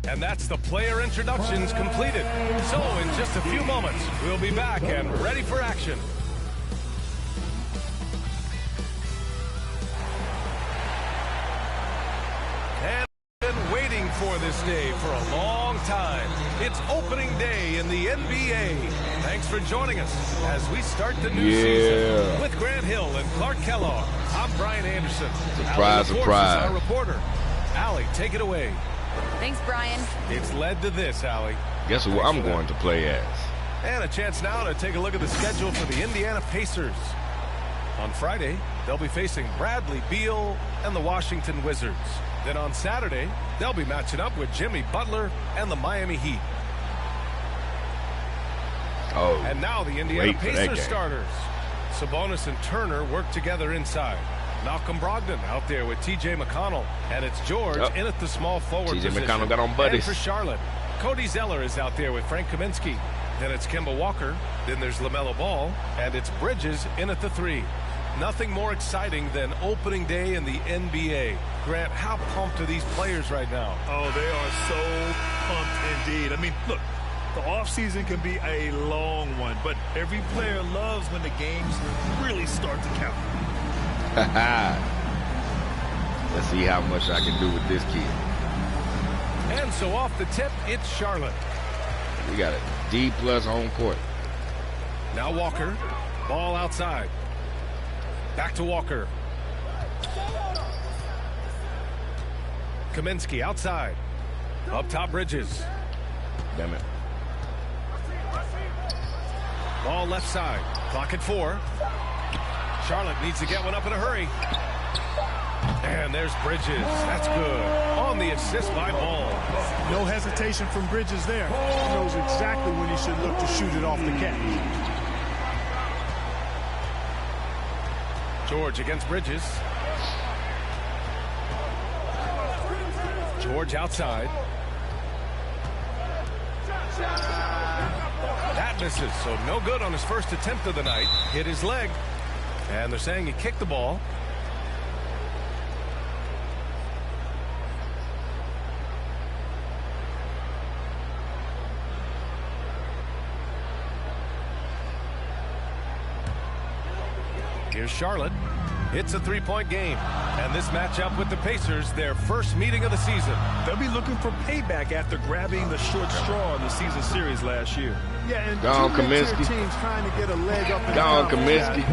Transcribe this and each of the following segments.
And that's the player introductions completed. So in just a few moments, we'll be back and ready for action. And we've been waiting for this day for a long time. It's opening day in the NBA. Thanks for joining us as we start the new season. With Grant Hill and Clark Kellogg, I'm Brian Anderson. Surprise, surprise. Our reporter. Allie, take it away. Thanks, Brian. It's led to this, Allie. Guess who I'm going to play as? And a chance now to take a look at the schedule for the Indiana Pacers. On Friday, they'll be facing Bradley Beal and the Washington Wizards. Then on Saturday, they'll be matching up with Jimmy Butler and the Miami Heat. Oh, and now the Indiana Pacers starters. Sabonis and Turner work together inside. Malcolm Brogdon out there with T.J. McConnell. And it's George in at the small forward position. T.J. McConnell got on buddies. And for Charlotte, Cody Zeller is out there with Frank Kaminsky. Then it's Kemba Walker. Then there's LaMelo Ball. And it's Bridges in at the 3. Nothing more exciting than opening day in the NBA. Grant, how pumped are these players right now? Oh, they are so pumped indeed. I mean, look, the offseason can be a long one, but every player loves when the games really start to count. Let's see how much I can do with this kid. And so off the tip, it's Charlotte. We got a D+ home court. Now Walker, ball outside. Back to Walker. Kaminsky outside. Up top, Bridges. Damn it. Ball left side. Clock at 4. Charlotte needs to get one up in a hurry. And there's Bridges. That's good. On the assist by Ball. No hesitation from Bridges there. He knows exactly when he should look to shoot it off the catch. George against Bridges. George outside. That misses, so no good on his first attempt of the night. Hit his leg. And they're saying he kicked the ball. Here's Charlotte. It's a 3-point game. And this matchup with the Pacers, their first meeting of the season. They'll be looking for payback after grabbing the short straw in the season series last year. Yeah, and Gone, Kaminsky. Teams trying to get a leg up. Gone, Kaminsky.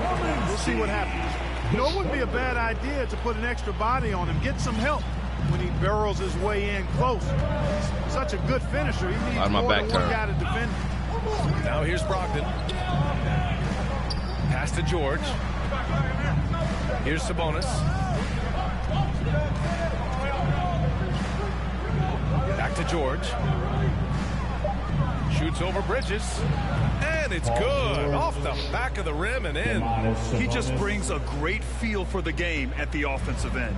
We'll see what happens. You know, it wouldn't be a bad idea to put an extra body on him, get some help when he barrels his way in close. He's such a good finisher. He needs more than one guy to defend him. Now here's Brogdon. Pass to George. Here's Sabonis. Back to George. Shoots over Bridges. And it's good. Off the back of the rim and in. He just brings a great feel for the game at the offensive end.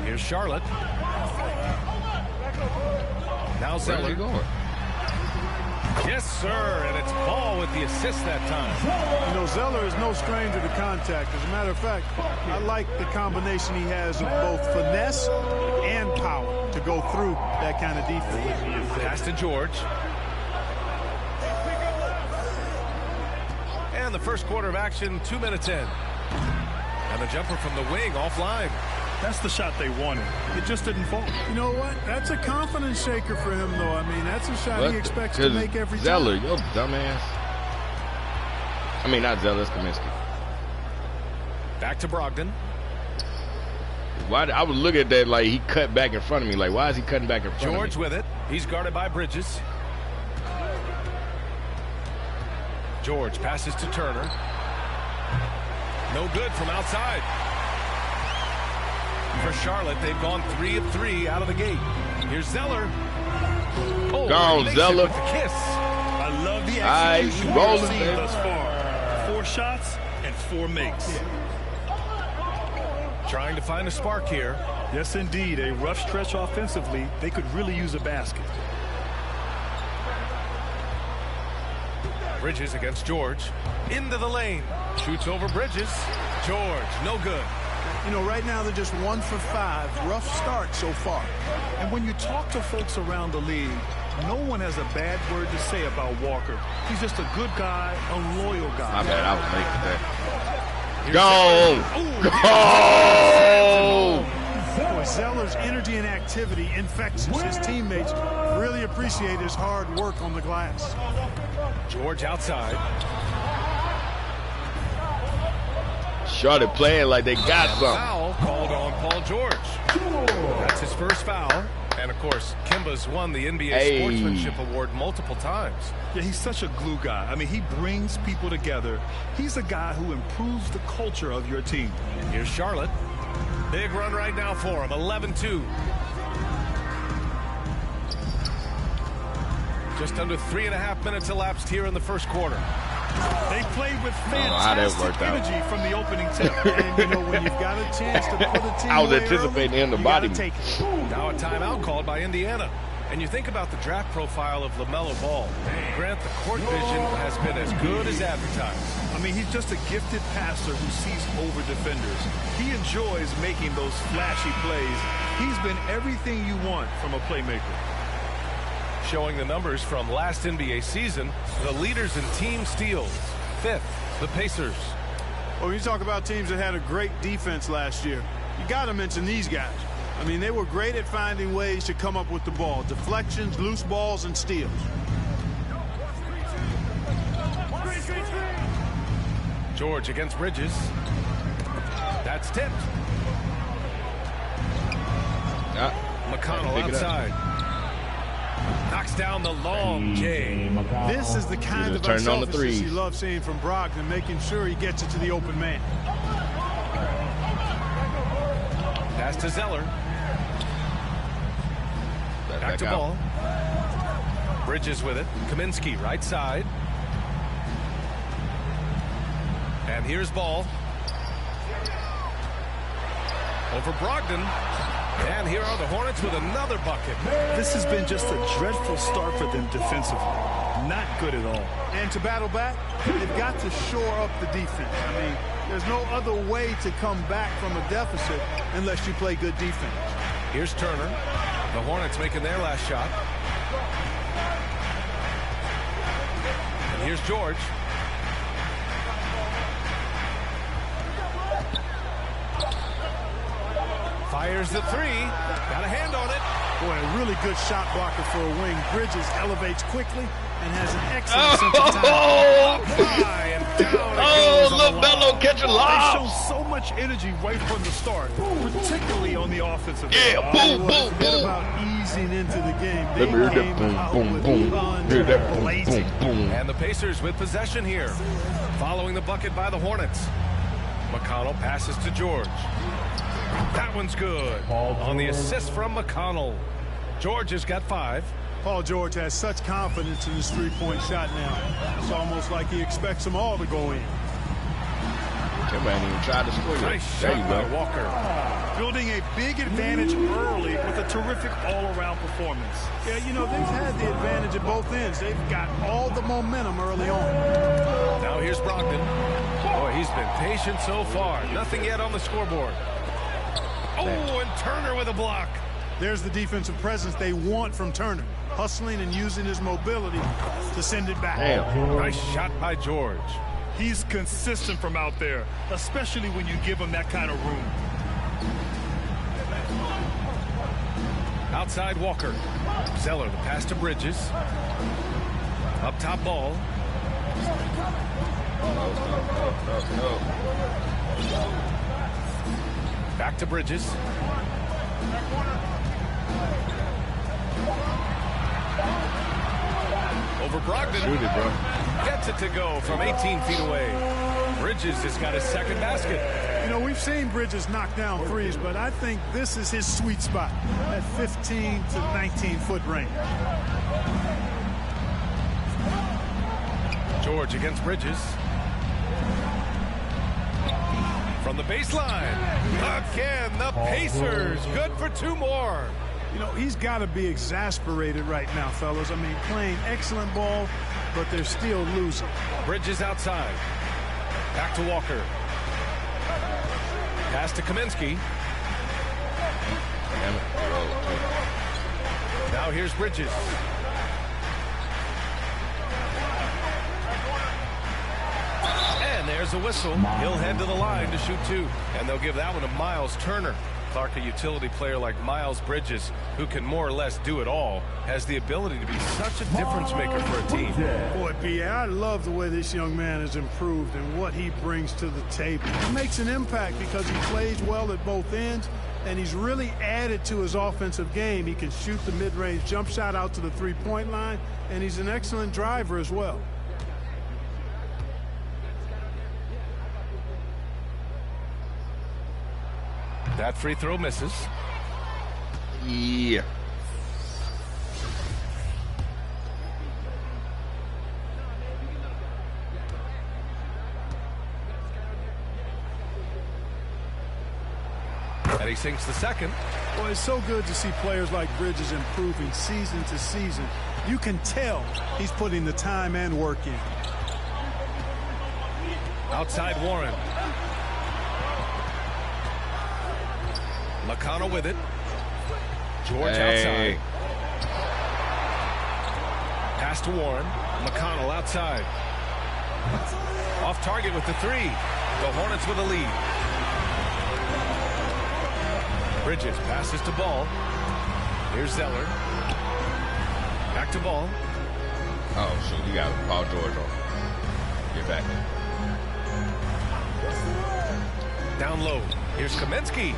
Here's Charlotte. Now Zeller. Yes, sir, and it's Ball with the assist that time. You know, Zeller is no stranger to contact. As a matter of fact, I like the combination he has of both finesse and power to go through that kind of defense. Pass to George. And the first quarter of action, 2 minutes in. And the jumper from the wing offline. That's the shot they wanted. It just didn't fall. You know what? That's a confidence shaker for him, though. I mean, that's a shot he expects to make every time. Zeller, yo, dumbass. I mean, not Zeller, it's Kaminsky. Back to Brogdon. Why? I would look at that like he cut back in front of me. Like, why is he cutting back in front of me? George with it. He's guarded by Bridges. George passes to Turner. No good from outside. For Charlotte, they've gone 3 of 3 out of the gate. Here's Zeller. Oh, gone, Zeller. With the kiss. I love the execution rolling we've seen thus far. 4 shots and 4 makes. Trying to find a spark here. Yes, indeed. A rough stretch offensively. They could really use a basket. Bridges against George. Into the lane. Shoots over Bridges. George, no good. You know, right now they're just 1 for 5. Rough start so far. And when you talk to folks around the league, no one has a bad word to say about Walker. He's just a good guy, a loyal guy. My bad, I was late for that. Go! Boy, Zeller's energy and activity infectious. His teammates really appreciate his hard work on the glass. George outside. Started playing like they got something. Foul called on Paul George. That's his first foul. And, of course, Kemba's won the NBA Sportsmanship Award multiple times. Yeah, he's such a glue guy. I mean, he brings people together. He's a guy who improves the culture of your team. Here's Charlotte. Big run right now for him, 11-2. Just under 3.5 minutes elapsed here in the first quarter. They played with fantastic energy from the opening tip. And, you know, when you've got a chance to put a team I was anticipating him to body me. Now a timeout called by Indiana. And you think about the draft profile of LaMelo Ball. Grant, the court vision has been as good as advertised. I mean, he's just a gifted passer who sees over defenders. He enjoys making those flashy plays. He's been everything you want from a playmaker. Showing the numbers from last NBA season, the leaders in team steals. 5th, the Pacers. Well, when you talk about teams that had a great defense last year, you got to mention these guys. I mean, they were great at finding ways to come up with the ball. Deflections, loose balls, and steals. George against Bridges. That's tipped. McConnell outside. Knocks down the long J. This is the kind of unselfishness you love seeing from Brogdon, making sure he gets it to the open man. Pass to Zeller. Back to Ball. Bridges with it. Kaminsky right side. And here's Ball. Over Brogdon. And here are the Hornets with another bucket. This has been just a dreadful start for them defensively. Not good at all. And to battle back, they've got to shore up the defense. I mean, there's no other way to come back from a deficit unless you play good defense. Here's Turner. The Hornets making their last shot. And here's George. Fires the three. Got a hand on it. Boy, a really good shot blocker for a wing. Bridges elevates quickly and has an excellent sense of time. LaMelo catching live. They show so much energy right from the start, particularly on the offensive end. Yeah, boom, boom, forget about easing into the game. They came out with guns blazing. And the Pacers with possession here. Following the bucket by the Hornets. McConnell passes to George. That one's good. On the assist from McConnell. George has got 5. Paul George has such confidence in his three-point shot now. It's almost like he expects them all to go in. Kemba ain't even tried to score yet. Nice there shot you by go. Walker. Building a big advantage early with a terrific all-around performance. Yeah, you know, they've had the advantage at both ends. They've got all the momentum early on. Now here's Brogdon. Boy, he's been patient so far. Nothing yet on the scoreboard. Oh, and Turner with a block. There's the defensive presence they want from Turner. Hustling and using his mobility to send it back. Damn. Nice shot by George. He's consistent from out there, especially when you give him that kind of room. Outside Walker. Zeller, the pass to Bridges. Up top Ball. Back to Bridges. Over Brogdon. Shoot it, bro. Gets it to go from 18 feet away. Bridges has got his second basket. You know, we've seen Bridges knock down threes, but I think this is his sweet spot at 15 to 19-foot range. George against Bridges. From the baseline. Again, the Pacers. Good for 2 more. You know, he's got to be exasperated right now, fellas. I mean, playing excellent ball, but they're still losing. Bridges outside. Back to Walker. Pass to Kaminsky. Now here's Bridges. And there's a whistle. He'll head to the line to shoot 2. And they'll give that one to Myles Turner. Clark, a utility player like Miles Bridges, who can more or less do it all, has the ability to be such a difference maker for a team. Boy, B.A., I love the way this young man has improved and what he brings to the table. He makes an impact because he plays well at both ends, and he's really added to his offensive game. He can shoot the mid-range jump shot out to the three-point line, and he's an excellent driver as well. That free throw misses. Yeah. And he sinks the second. Well, it's so good to see players like Bridges improving season to season. You can tell he's putting the time and work in. Outside Warren. McConnell with it. George outside. Pass to Warren. McConnell outside. Off target with the 3. The Hornets with a lead. Bridges passes to Ball. Here's Zeller. Back to Ball. Oh, shoot. You got Paul George on. Get back. Down low. Here's Kaminsky.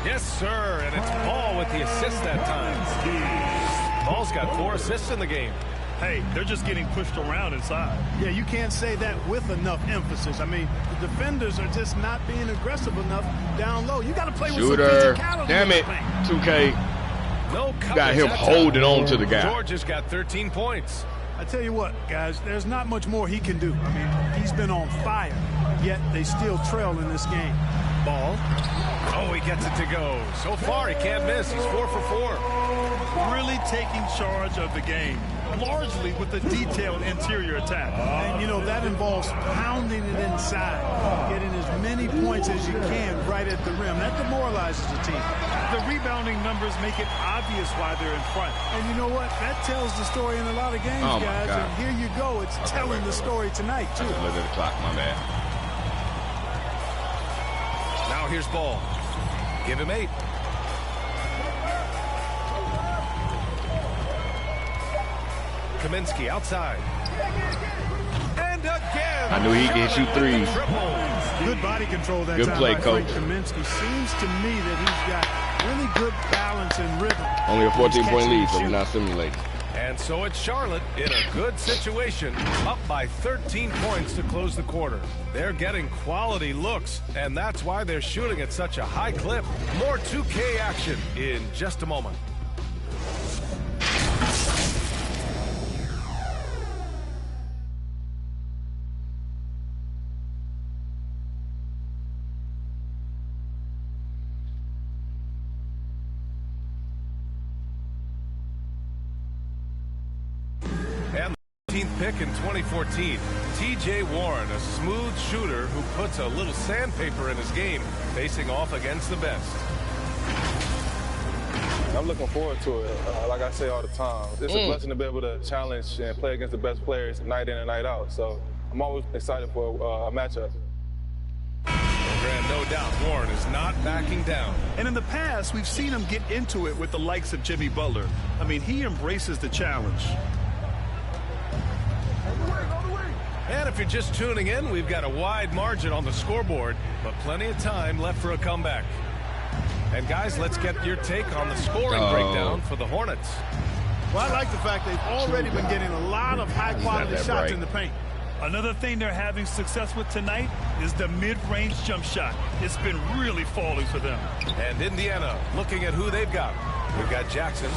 Yes, sir, and it's Ball with the assist that time. Ball's got 4 assists in the game. Hey, they're just getting pushed around inside. Yeah, you can't say that with enough emphasis. I mean, the defenders are just not being aggressive enough down low. You got to play with some physicality. Damn it, 2K. No coverage. Got him holding on to the guy. George has got 13 points. I tell you what, guys, there's not much more he can do. I mean, he's been on fire, yet they still trail in this game. Ball. Oh, he gets it to go. So far, he can't miss. He's 4 for 4. Really taking charge of the game, largely with the detailed interior attack. And, you know, that involves pounding it inside, getting as many points as you can right at the rim. That demoralizes the team. The rebounding numbers make it obvious why they're in front. And you know what? That tells the story in a lot of games, guys. And here you go. It's telling the story tonight, too. I just looked at the clock. My bad. Now here's Ball. Give him 8. Kaminsky outside. And again. I knew he could shoot 3s. Good body control that good time play, by coach. Kaminsky. Seems to me that he's got really good balance and rhythm. Only a 14-point lead, so we're not simulating. And so it's Charlotte in a good situation, up by 13 points to close the quarter. They're getting quality looks, and that's why they're shooting at such a high clip. More 2K action in just a moment. And the 15th pick in 2014, T.J. Warren, a smooth shooter who puts a little sandpaper in his game, facing off against the best. I'm looking forward to it. Like I say all the time, it's a blessing to be able to challenge and play against the best players night in and night out. So I'm always excited for a matchup. And no doubt, Warren is not backing down. And in the past, we've seen him get into it with the likes of Jimmy Butler. I mean, he embraces the challenge. And if you're just tuning in, we've got a wide margin on the scoreboard, but plenty of time left for a comeback. And guys, let's get your take on the scoring breakdown for the Hornets. Well, I like the fact they've already been getting a lot of high-quality shots in the paint. Another thing they're having success with tonight is the mid-range jump shot. It's been really falling for them. And Indiana, looking at who they've got. We've got Jackson.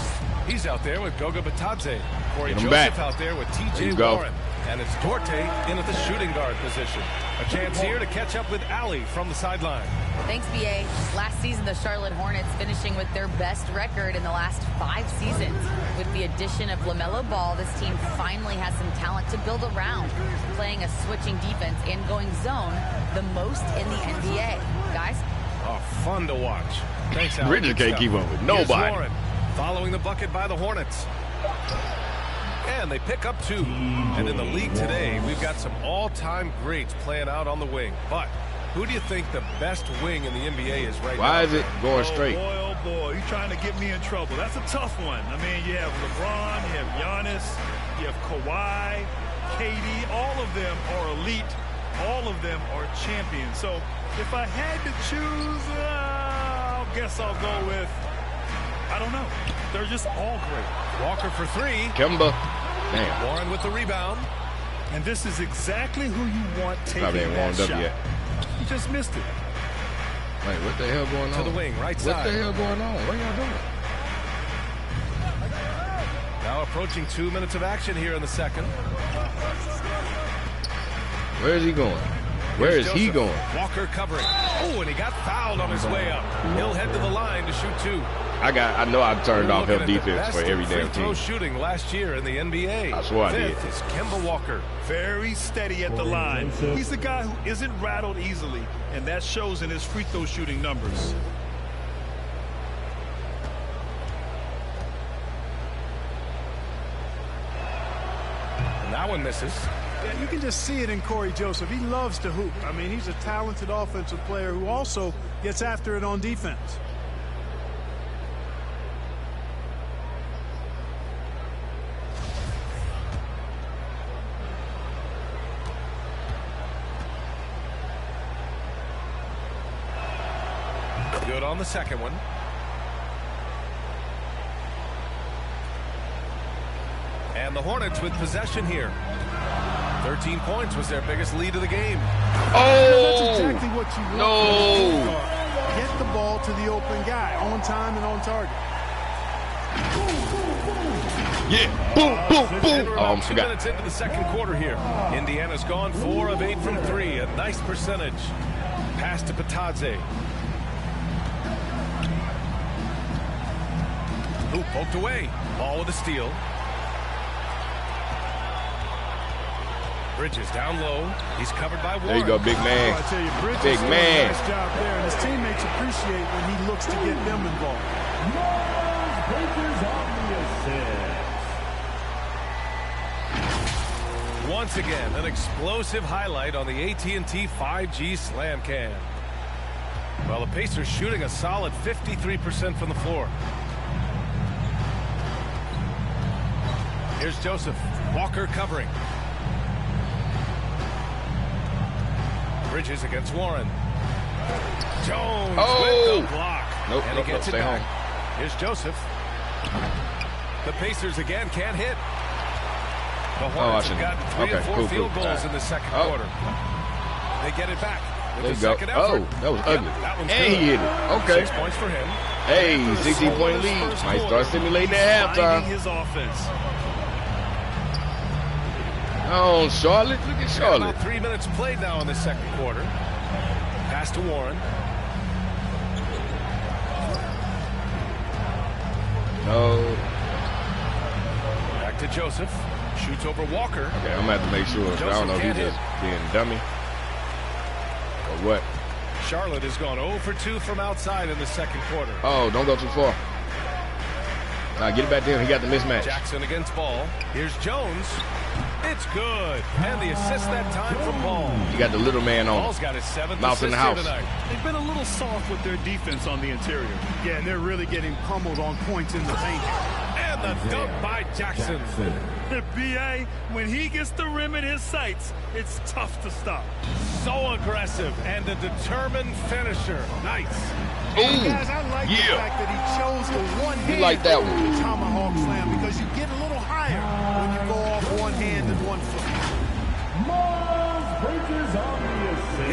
He's out there with Goga Batadze. Corey Joseph out there with T.J. Warren. And it's Duarte in at the shooting guard position. A chance here to catch up with Allie from the sideline. Thanks, B.A. Last season, the Charlotte Hornets finishing with their best record in the last 5 seasons. With the addition of LaMelo Ball, this team finally has some talent to build around, playing a switching defense and going zone the most in the NBA. Guys? Oh, fun to watch. Thanks, Al. Bridges can't keep up with nobody. Warren, following the bucket by the Hornets. And they pick up 2. And in the league today, we've got some all-time greats playing out on the wing. But who do you think the best wing in the NBA is right now? Why is it going straight? Oh, boy. You're trying to get me in trouble. That's a tough one. I mean, you have LeBron, you have Giannis, you have Kawhi, KD. All of them are elite. All of them are champions. So if I had to choose, I guess I'll go with, I don't know. They're just all great. Walker for 3. Kemba. Damn. Warren with the rebound. And this is exactly who you want taking Probably ain't that warmed up shot. yet. He just missed it. Wait, what the hell going on? To the wing, right What side. the hell going on? What y'all doing? Now approaching 2 minutes of action here in the second. Where is he going? Where is he going? Walker covering. Oh, and he got fouled on his way up. He'll head to the line to shoot 2. I know I turned off Looking help at the defense best for every in damn free throw team. shooting last year in the NBA. I swear I did. Fifth is Kemba Walker. Very steady at the line. He's a guy who isn't rattled easily, and that shows in his free throw shooting numbers. And that one misses. Yeah, you can just see it in Corey Joseph. He loves to hoop. I mean, he's a talented offensive player who also gets after it on defense. Good on the second one. And the Hornets with possession here. 13 points was their biggest lead of the game. That's exactly what you want. No. Get the ball to the open guy on time and on target. Yeah. Boom, boom, boom. We're Oh, I about 2 forgot. minutes into the second quarter here. Indiana's gone 4 of 8 from 3. A nice percentage. Pass to Patadze. Who poked away. Ball with a steal. Bridges down low. He's covered by Warren. There you go, big man. I tell you, Bridges Big doing man. a nice job there, and his teammates appreciate when he looks to get them involved. Once again, an explosive highlight on the AT&T 5G Slam Cam. Well, the Pacers shooting a solid 53% from the floor. Here's Joseph. Walker covering. Bridges against Warren. Jones with the block. Nope, and nope, he gets stay it back. home. Here's Joseph. The Pacers again can't hit. The Hornets have gotten 3 of 4 field goals in the second quarter. They get it back. There you the go. second effort. That was ugly. That one's And good. he hit it. Okay. 6 points for him. Hey, 16-point lead. Might start simulating at halftime. His offense. Oh, Charlotte. Look at Charlotte. About 3 minutes played now in the second quarter. Pass to Warren. No. Back to Joseph. Shoots over Walker. Okay, I'm going to have to make sure. I don't know if he's just being dummy or what. Charlotte has gone 0 for 2 from outside in the second quarter. Oh, don't go too far. Nah, get it back there. He got the mismatch. Jackson against Ball. Here's Jones. It's good. And the assist that time from Ball. He got the little man on. Ball's got his 7th Mouth in the assist here house. tonight. They've been a little soft with their defense on the interior. Yeah, and they're really getting pummeled on points in the paint. And the dunk by Jackson. B.A., when he gets the rim in his sights, it's tough to stop. So aggressive and a determined finisher. Nice. Ooh, Guys, I like the fact that he chose the one hand like that one. tomahawk slam because you get a little higher when you go off one hand and one foot.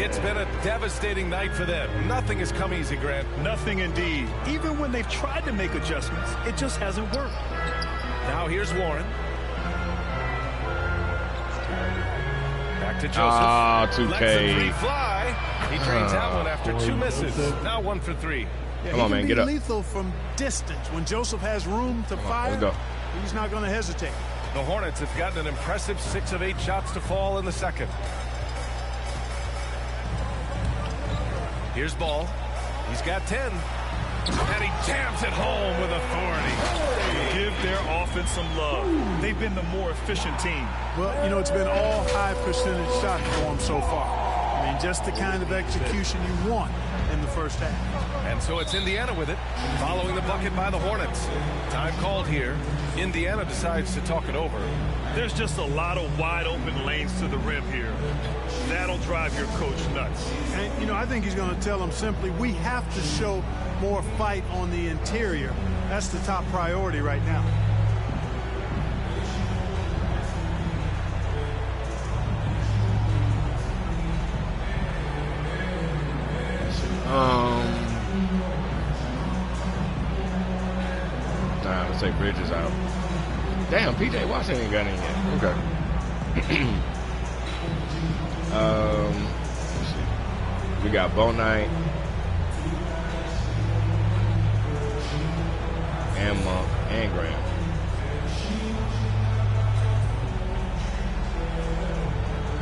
It's been a devastating night for them. Nothing has come easy, Grant. Nothing indeed. Even when they've tried to make adjustments, it just hasn't worked. Now here's Warren. Back to Joseph. Ah, Lets the 2K. three fly. He drains that one after 2 misses. Now 1 for 3. Yeah, Come on, man, he get can up. be lethal from distance. When Joseph has room to fire, let's go. he's not going to hesitate. The Hornets have gotten an impressive 6 of 8 shots to fall in the second. Here's Ball. He's got 10. And he jams it home with authority. Give their offense some love. They've been the more efficient team. Well, you know, it's been all high percentage shots for them so far. I mean, just the kind of execution you want in the first half. And so it's Indiana with it, following the bucket by the Hornets. Time called here. Indiana decides to talk it over. There's just a lot of wide open lanes to the rim here. That'll drive your coach nuts. And, you know, I think he's going to tell them simply, we have to show more fight on the interior. That's the top priority right now. Let's take Bridges out. Damn, PJ Washington ain't got in yet. Okay. Let's see. We got Bo Knight and Monk and Graham.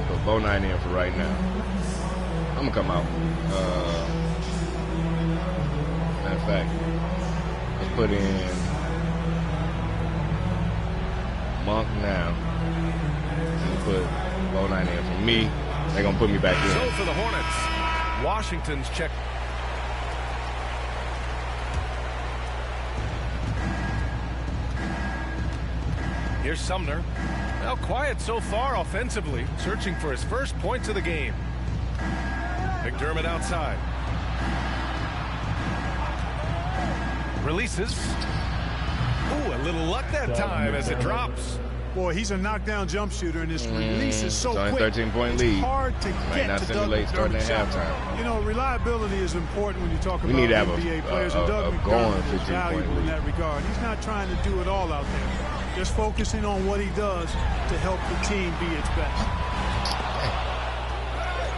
Put Bo Knight in for right now. I'm gonna come out. Matter of fact, let's put in Monk now. And put Bo Knight in for me. They're gonna put me back in. So for the Hornets, Washington's check. Here's Sumner. Now quiet so far offensively, searching for his first points of the game. McDermott outside. Releases. Ooh, a little luck that time as it drops. Boy, he's a knockdown jump shooter, and his release is so quick. 13-point lead. It's hard to Might get not to simulate Doug starting at McDermott's shot. halftime. You know, reliability is important when you talk about need to have NBA players, and Doug McDermott is valuable in that regard. He's not trying to do it all out there, just focusing on what he does to help the team be its best.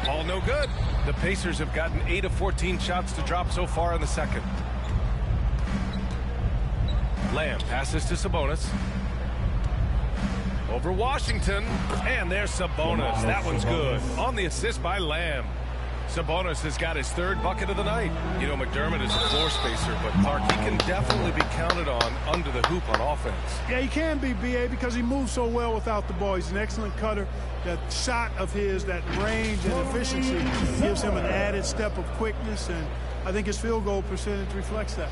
All no good. The Pacers have gotten 8 of 14 shots to drop so far in the second. Lamb passes to Sabonis. Over Washington, and there's Sabonis. That one's good. On the assist by Lamb. Sabonis has got his third bucket of the night. You know, McDermott is a floor spacer, but Clark, he can definitely be counted on under the hoop on offense. Yeah, he can be, B.A., because he moves so well without the ball. He's an excellent cutter. That shot of his, that range and efficiency gives him an added step of quickness, and I think his field goal percentage reflects that.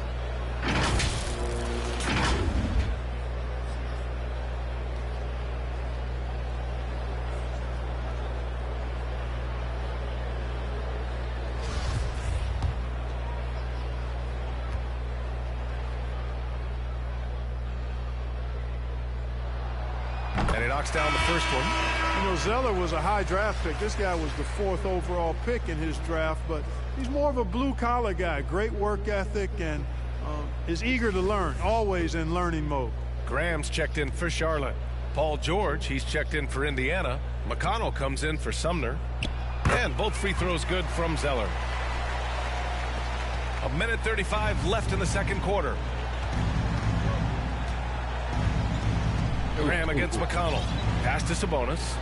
And he knocks down the first one. You know, Zeller was a high draft pick. This guy was the 4th overall pick in his draft, but he's more of a blue-collar guy. Great work ethic and is eager to learn, always in learning mode. Graham's checked in for Charlotte. Paul George, he's checked in for Indiana. McConnell comes in for Sumner. And both free throws good from Zeller. 1:35 left in the second quarter. Graham against McConnell. Pass to Sabonis.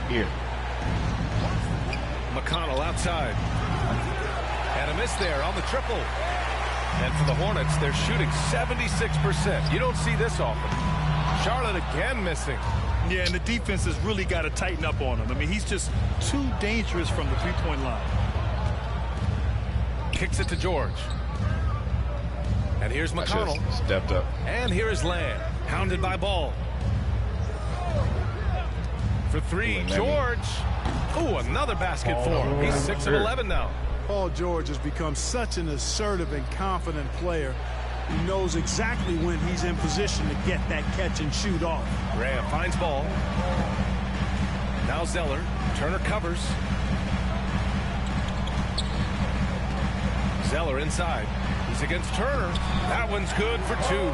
Here. McConnell outside. And a miss there on the triple. And for the Hornets, they're shooting 76%. You don't see this often. Charlotte again missing. Yeah, and the defense has really got to tighten up on him. I mean, he's just too dangerous from the three-point line. Kicks it to George. And here's McConnell. Stepped up. And here is Lamb. Hounded by Ball. For three, George. Ooh, another basket for him. He's 6 of 11 now. Paul George has become such an assertive and confident player. He knows exactly when he's in position to get that catch and shoot off. Graham finds Ball. Now Zeller. Turner covers. Zeller inside. He's against Turner. That one's good for 2.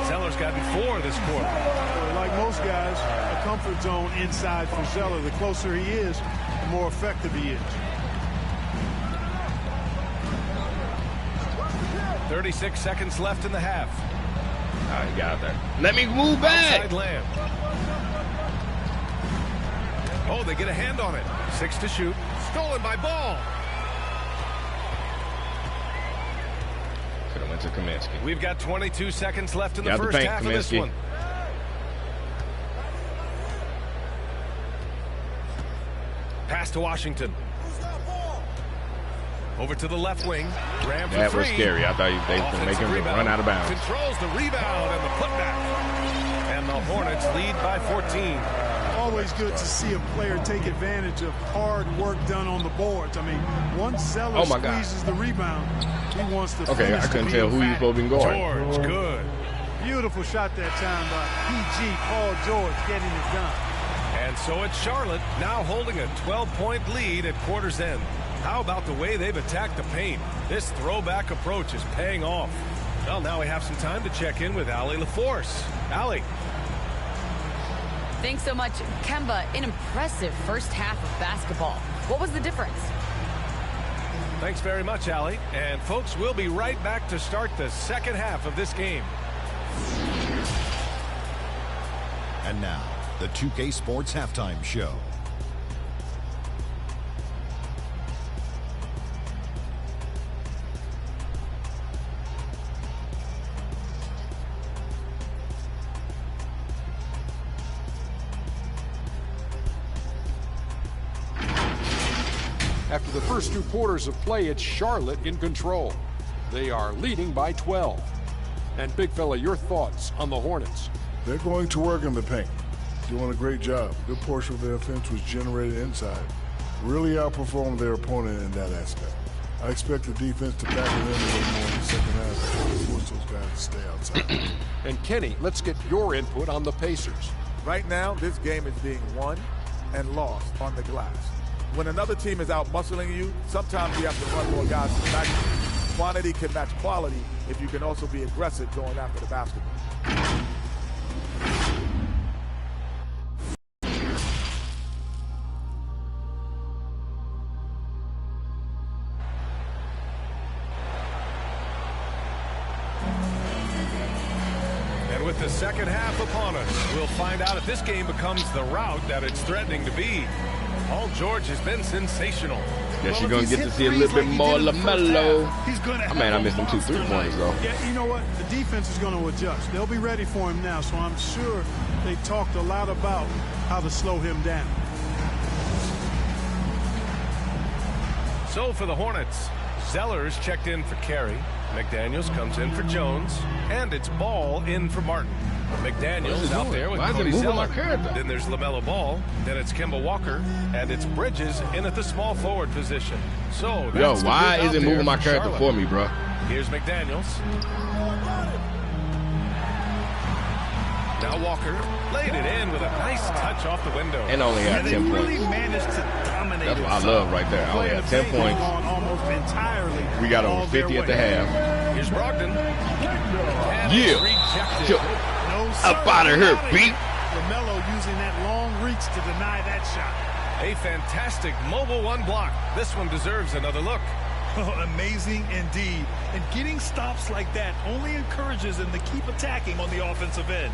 Zeller's gotten 4 this quarter. Like most guys, a comfort zone inside for Zeller. The closer he is, the more effective he is. 36 seconds left in the half. He got out there. Let me move back. Outside Lamb. Oh, they get a hand on it. 6 to shoot. Stolen by Ball. it to Kaminsky. We've got 22 seconds left in the first half of this one. Pass to Washington. Over to the left wing. Ram for that three. Was scary. I thought they could make him run out of bounds. Controls the rebound and the putback. And the Hornets lead by 14. Always good to see a player take advantage of hard work done on the boards. I mean, once Zeller squeezes the rebound, he wants to finish. I couldn't tell who he's supposed to be guarding. George, good. Beautiful shot that time by PG, Paul George, getting it done. And so it's Charlotte now holding a 12-point lead at quarter's end. How about the way they've attacked the paint? This throwback approach is paying off. Well, now we have some time to check in with Allie LaForce. Allie. Thanks so much, Kemba. An impressive first half of basketball. What was the difference? Thanks very much, Allie. And folks, we'll be right back to start the second half of this game. And now, the 2K Sports Halftime Show. After the first 2 quarters of play, it's Charlotte in control. They are leading by 12. And big fella, your thoughts on the Hornets? They're going to work in the paint. Doing a great job. A good portion of their offense was generated inside. Really outperformed their opponent in that aspect. I expect the defense to back it in a little more in the second half and force those guys to stay outside. And Kenny, let's get your input on the Pacers. Right now, this game is being won and lost on the glass. When another team is out muscling you, sometimes you have to run more guys to the back. Quantity can match quality if you can also be aggressive going after the basketball. And with the second half upon us, we'll find out if this game becomes the rout that it's threatening to be. Paul George has been sensational. Guess you're going to get to see a little bit more LaMelo. I missed them 2 3-pointers, though. Yeah, you know what? The defense is going to adjust. They'll be ready for him now, so I'm sure they talked a lot about how to slow him down. So for the Hornets, Zeller is checked in for Carey. McDaniels comes in for Jones. And it's Ball in for Martin. McDaniels out there with Cody Zeller. Then there's LaMelo Ball. Then it's Kemba Walker. And it's Bridges in at the small forward position. So that's why is it moving my character for me, bro? Here's McDaniels. Now Walker laid it in with a nice touch off the window. And only had 10 points. Really managed to dominate. That's what I love right there. I only had 10 points. Almost entirely. We got over 50 at the half. Here's Brogdon. Yeah. Up out of here, beat. LaMelo using that long reach to deny that shot. A fantastic mobile one block. This one deserves another look. Amazing indeed. And getting stops like that only encourages them to keep attacking on the offensive end.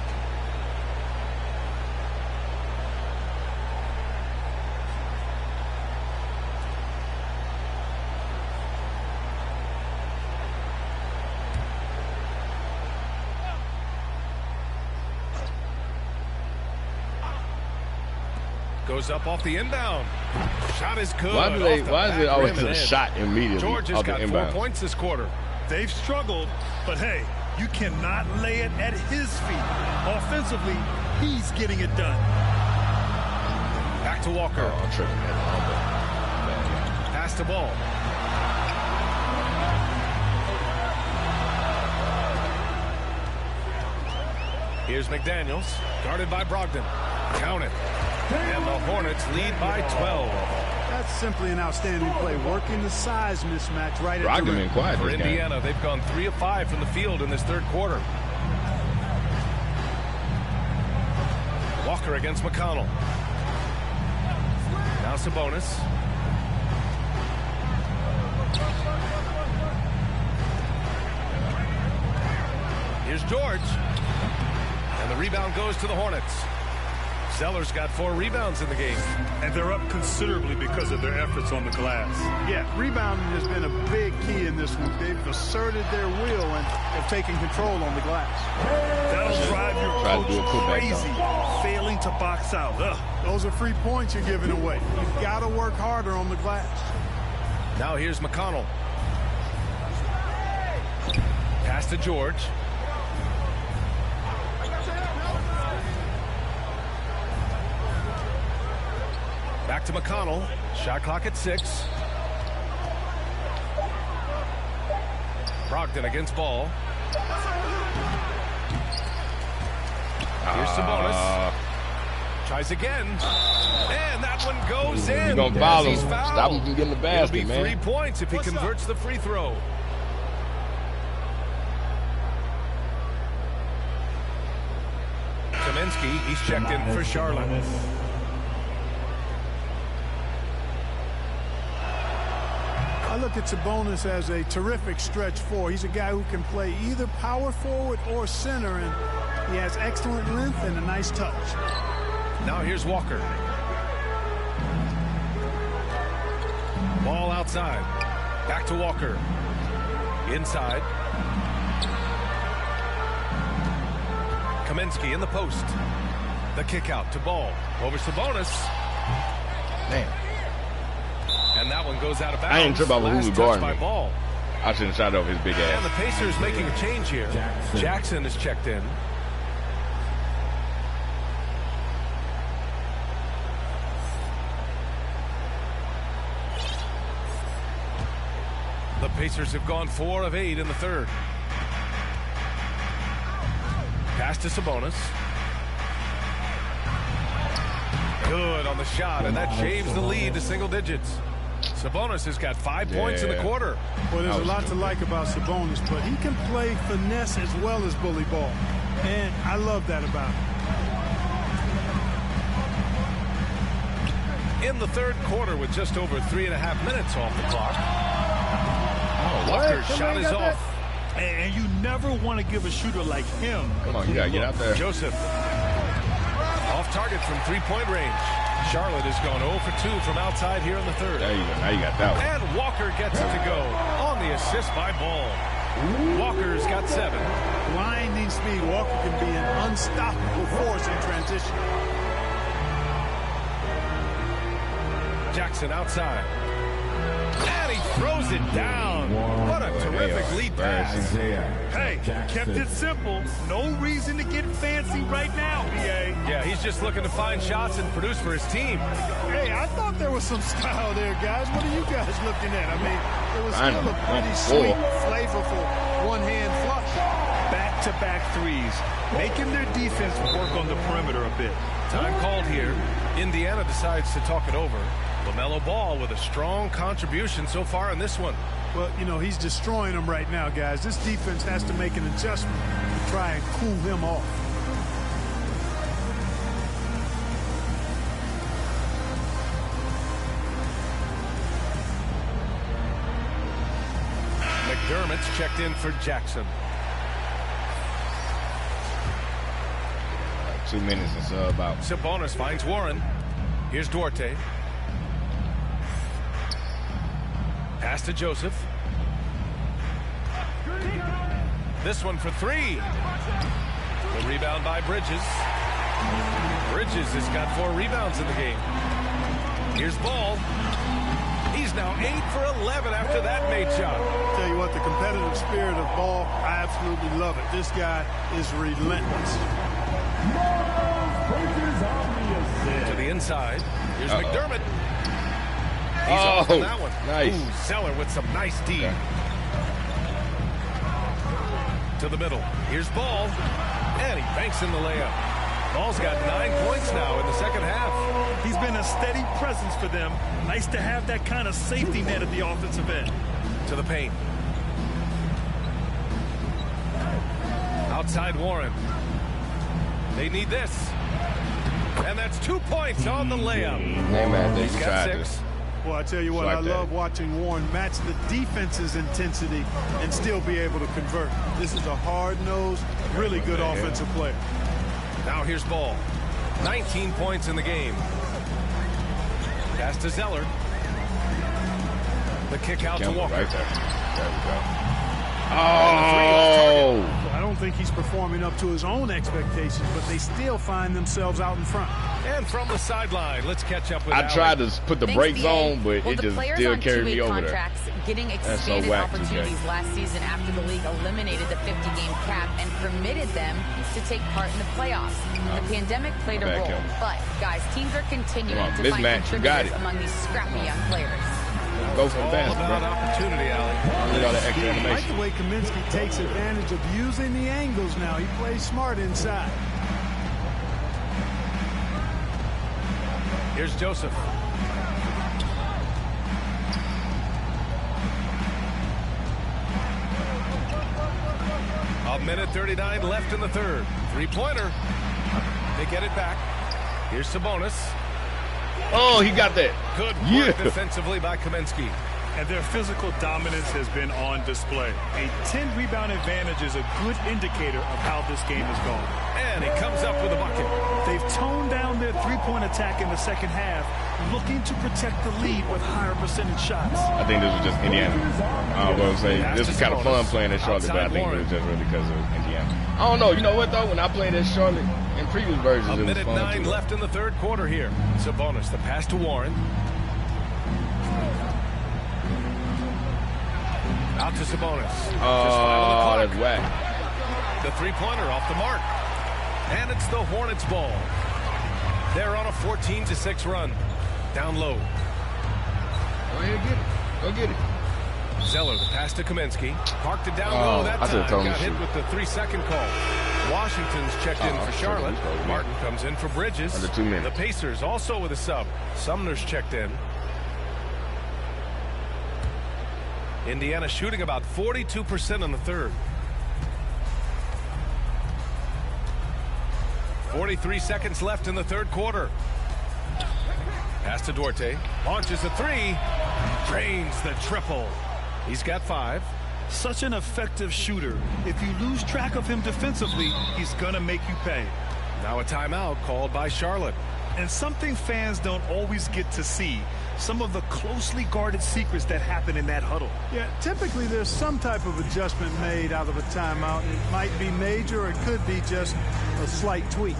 Goes up off the inbound. Shot is good. Why is it always a shot immediately? George has got 4 points this quarter. They've struggled, but hey, you cannot lay it at his feet. Offensively, he's getting it done. Back to Walker. Oh, tripping. Pass to Ball. Here's McDaniels, guarded by Brogdon. Count it. And the Hornets lead by 12. That's simply an outstanding play, working the size mismatch right at the rim. Quiet for Indiana, they've gone 3 of 5 from the field in this third quarter. Walker against McConnell. Now Sabonis. Here's George. And the rebound goes to the Hornets. Zeller's got 4 rebounds in the game. And they're up considerably because of their efforts on the glass. Yeah, rebounding has been a big key in this one. They've asserted their will and have taken control on the glass. That'll drive your coach crazy, failing to box out. Ugh. Those are free points you're giving away. You've got to work harder on the glass. Now here's McConnell. Pass to George. Back to McConnell. Shot clock at 6. Brogdon against ball. Here's Sabonis. Tries again. And that one goes in. You're going to foul him. Stop him from getting the basket, It'll be 3 points if he converts the free throw. Kaminsky, he's checked in for Charlotte. I look at Sabonis as a terrific stretch 4. He's a guy who can play either power forward or center, and he has excellent length and a nice touch. Now here's Walker. Ball outside. Back to Walker. Inside. Kaminsky in the post. The kick out to Ball. Over Sabonis. Man. And that one goes out of bounds. I ain't tripping about who was guarding me. Ball. I shouldn't have shot over his big ass. And the Pacers making a change here. Jackson is checked in. The Pacers have gone 4 of 8 in the third. Pass to Sabonis. Good on the shot, and that shaves the lead to single digits. Sabonis has got 5 points in the quarter. Well, there's a lot to like about Sabonis, but he can play finesse as well as bully ball. And I love that about him. In the third quarter with just over 3.5 minutes off the clock. Walker's shot is off. And you never want to give a shooter like him. Come on, you got to get out there. Joseph. Off target from 3-point range. Charlotte has gone 0 for 2 from outside here in the third. There you go. Now you got that one. And Walker gets it to go on the assist by Ball. Walker's got 7. Blinding speed. Walker can be an unstoppable force in transition. Jackson outside. And he throws it down. What a terrific lead pass. Hey, kept it simple. No reason to get fancy right now, BA. Yeah, he's just looking to find shots and produce for his team. Hey, I thought there was some style there, guys. What are you guys looking at? I mean, it was still a pretty sweet, flavorful one-hand flush. Back-to-back threes, making their defense work on the perimeter a bit. Time called here. Indiana decides to talk it over. LaMelo Ball with a strong contribution so far in this one. Well, you know, he's destroying them right now, guys. This defense has to make an adjustment to try and cool him off. McDermott's checked in for Jackson. 2 minutes and sub out. Sabonis finds Warren. Here's Duarte. Pass to Joseph. This one for 3. The rebound by Bridges. Bridges has got 4 rebounds in the game. Here's Ball. He's now 8 for 11 after that made shot. Tell you what, the competitive spirit of Ball, I absolutely love it. This guy is relentless. To the inside. Here's McDermott. He's off on that one. Nice. Ooh, Zeller with some nice D. Okay. To the middle. Here's Ball. And he banks in the layup. Ball's got 9 points now in the second half. He's been a steady presence for them. Nice to have that kind of safety net at the offensive end. To the paint. Outside Warren. They need this. And that's 2 points on the layup. Hey, man, He's got 6. Well, I tell you what, I love watching Warren match the defense's intensity and still be able to convert. This is a hard-nosed, really good offensive player. Now here's Ball. 19 points in the game. Pass to Zeller. The kick out to Walker. Right there. There we go. Oh! I don't think he's performing up to his own expectations, but they still find themselves out in front. And from the sideline, let's catch up with I tried to put the brakes on, but it just still carried me over there. Getting expanded opportunities last season after the league eliminated the 50-game cap and permitted them to take part in the playoffs. The pandemic played a role, but guys, teams are continuing to find contributors among these scrappy young players. Go for the basket, bro. Opportunity, Allie. I like the way Kaminsky takes advantage of using the angles now. He plays smart inside. Here's Joseph. A minute 39 left in the third. Three-pointer. They get it back. Here's Sabonis. Oh, he got that. Good work defensively by Kaminsky. And their physical dominance has been on display. A 10-rebound advantage is a good indicator of how this game is going. And he comes up with a bucket. They've toned down their three-point attack in the second half, looking to protect the lead with higher percentage shots. I think this was just Indiana. I was going to say, this was kind of fun playing at Charlotte, but I think it was just really because of Indiana. I don't know. You know what, though? When I played at Charlotte in previous versions, it was fun. A minute 9 too. left in the third quarter here. Sabonis, the pass to Warren. Out to Sabonis. Oh, that's whack. The three-pointer off the mark. And it's the Hornets ball. They're on a 14-6 run. Down low. Go ahead, get it. Go get it. Zeller, the pass to Kaminsky. Parked it down low that time. Got hit with the 3-second call. Washington's checked in for Charlotte. Martin comes in for Bridges. Under 2 minutes. The Pacers also with a sub. Sumner's checked in. Indiana shooting about 42% in the third. 43 seconds left in the third quarter. Pass to Duarte. Launches a three. Drains the triple. He's got 5. Such an effective shooter. If you lose track of him defensively, he's going to make you pay. Now a timeout called by Charlotte. And something fans don't always get to see. Some of the closely guarded secrets that happen in that huddle. Yeah, typically there's some type of adjustment made out of a timeout. It might be major or it could be just a slight tweak.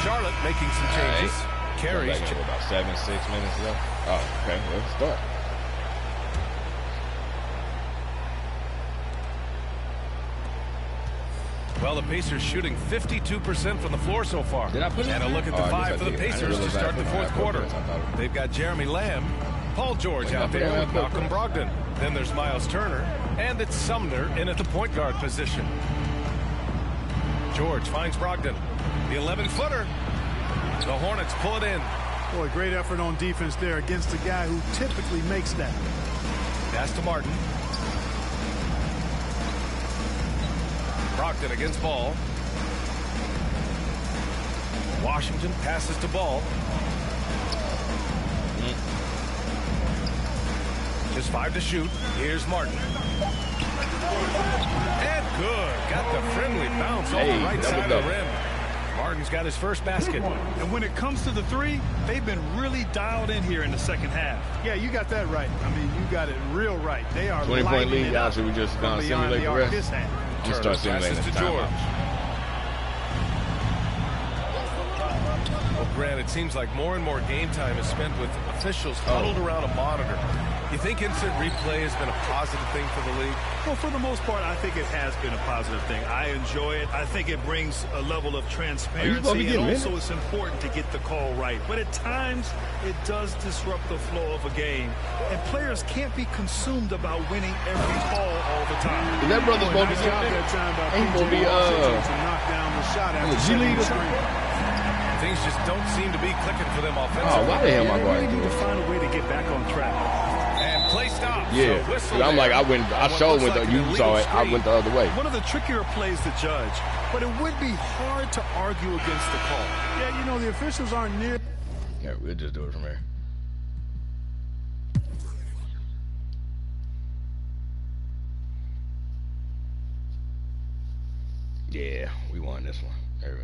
Charlotte making some changes. Carries. About 7-6 minutes left. Oh, okay. Let's start. Well, the Pacers shooting 52% from the floor so far. Did I put it and a look at the 5 for the Pacers to start the fourth quarter. They've got Jeremy Lamb, Paul George out there with Malcolm Brogdon. Then there's Myles Turner, and it's Sumner in at the point guard position. George finds Brogdon. The 11-footer. The Hornets pull it in. Boy, great effort on defense there against a guy who typically makes that. Pass to Martin. Brogdon against Ball. Washington passes to Ball. Just 5 to shoot. Here's Martin. And good. Got the friendly bounce on the right side of the rim. Martin's got his first basket. And when it comes to the three, they've been really dialed in here in the second half. Yeah, you got that right. I mean, you got it real right. They are 20-point lead, y'all. So we just gonna simulate the rest. Just start simulating to George. Well, Grant, it seems like more and more game time is spent with officials huddled around a monitor. You think instant replay has been a positive thing for the league? Well, for the most part, I think it has been a positive thing. I enjoy it. I think it brings a level of transparency, and also it's important to get the call right. But at times, it does disrupt the flow of a game, and players can't be consumed about winning every call all the time. Is that brother supposed to be knock down the shot after Things just don't seem to be clicking for them offensively. Oh, why the hell am I going? They need to find a way to get back on track. And play stop. Yeah, so I'm like, I showed when you saw it. I went the other way. One of the trickier plays to judge, but it would be hard to argue against the call. Yeah, you know, the officials aren't near. Yeah, we'll just do it from here. Yeah, we won this one.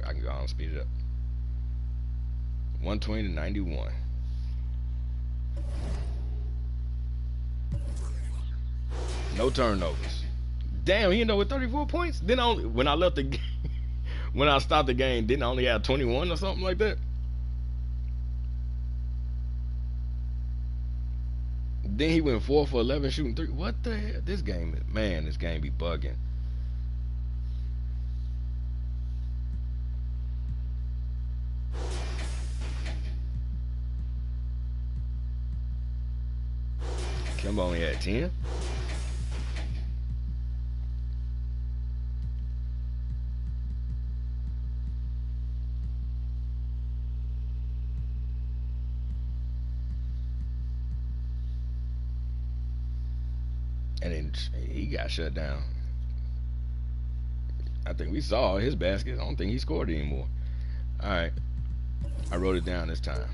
I can go on and speed it up. 120 to 91. No turnovers. Damn, he ended up with 34 points. Then when I left the game, when I stopped the game, didn't I only have 21 or something like that? Then he went 4 for 11 shooting 3. What the hell? This game be bugging. Kemba only had 10. And then he got shut down. I think we saw his basket. I don't think he scored anymore. All right. I wrote it down this time.